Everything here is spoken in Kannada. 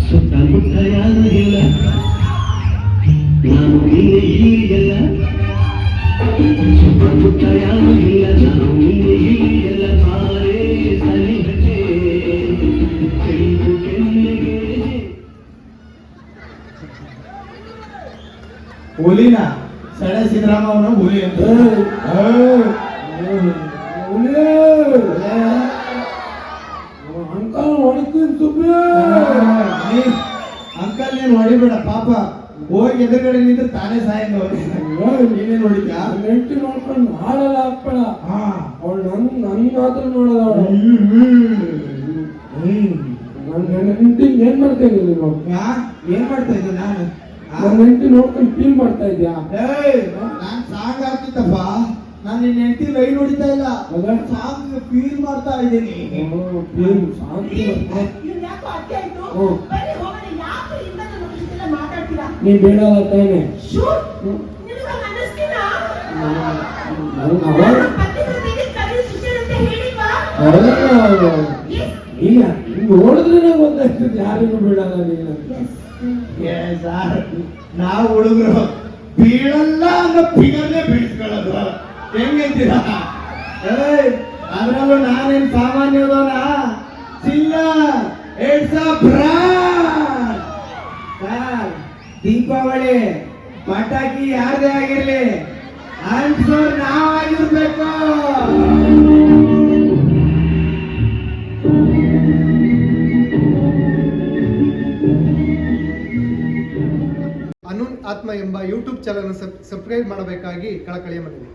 ಸುತ್ತಮುತ್ತ ಯಾರು ಇಲ್ಲ, ನಾನು ನೀನೆ ಹೀಗೆಲ್ಲ. ಸುತ್ತಮುತ್ತ ಯಾರು ಇಲ್ಲ, ನಾನು ನೀನೆ ಹೀಗೆಲ್ಲ. ಮಾರೇ ಸಲಿಹಟೆ ಕೆನ್ನೆಗೆ ಹುಲಿನ ಸಡೆ ಸಿದ್ದರಾಮಯ್ಯನ ಹುಲಿ ಅಂತ ಅಂಕಲ್ ಹೊಡಿತೀನಿ ಸುಮ್ಮನೆ. ಅಂಕಲ್ ನೀನ್ ಹೊಡಿಬೇಡ ಪಾಪ, ಹೋಗಿ ಎದುರುಗಡೆ ನಿಂತು ತಾನೇ ಸಾಯಂಗ ನೀನೇನ್ ಹೊಡಿತ್ಯಾ? ನೆಂಟಿ ನೋಡ್ಕೊಂಡು ಹಾಳೆಲ್ಲ ಹಾಕ್ಬೇಡ. ಅವಳು ನನ್ ಮಾತ್ರ ನೋಡೋದ. ನನ್ನ ನೆಂಟಿ ಏನ್ ಮಾಡ್ತಾ ಇದ್ದೀನಿ ನಾವು? ಏನ್ ಮಾಡ್ತಾ ಇದ್ದೆ ನಾನು? ನನ್ನ ನೆಂಟಿ ನೋಡ್ಕೊಂಡು ಫೀಲ್ ಮಾಡ್ತಾ ಇದ್ಯಾ? ನಾನ್ ಸಾಂಗ್ ಆಗ್ತಿತ್ತಪ್ಪ, ನಾನು ನಿನ್ನ ಹೆಂಡತಿ ಲೈನ್ ಹೊಡಿತಾ ಇಲ್ಲ, ಸಾಂಗ್ ಫೀಲ್ ಮಾಡ್ತಾ ಇದ್ದೀನಿ. ನೀ ಬೇಡಲ್ಲ ತಾನೆ? ಇಲ್ಲ, ನೋಡಿದ್ರೆ ಗೊತ್ತಾಗ್ತದೆ ಯಾರಿಗೂ ಬಿಡಲ್ಲ ನೀನು. ನಾವು ಹುಡುಗರು ಬೀಳಲ್ಲ ಅನ್ನೋ ಫಿಗರ್ನೇ ಬೀಳ್ಸ್ಕೊಳ್ಳೋದು ಹೆಂಗಂತೀರ? ಅದ್ರಲ್ಲೂ ನಾನೇನ್ ಸಾಮಾನ್ಯದವನ ಚಿಲ್ಲ. ದೀಪಾವಳಿ ಪಟಾಕಿ ಯಾರದೇ ಆಗಿರ್ಲಿ, ಅನ್ಸೋರ್ ನಾವಾಗಿರ್ಬೇಕು. ಅನುನ್ ಆತ್ಮ ಎಂಬ ಯೂಟ್ಯೂಬ್ ಚಾನಲ್ ಸಬ್ಸ್ಕ್ರೈಬ್ ಮಾಡಬೇಕಾಗಿ ಕಳಕಳಿಯ ಮನವಿ.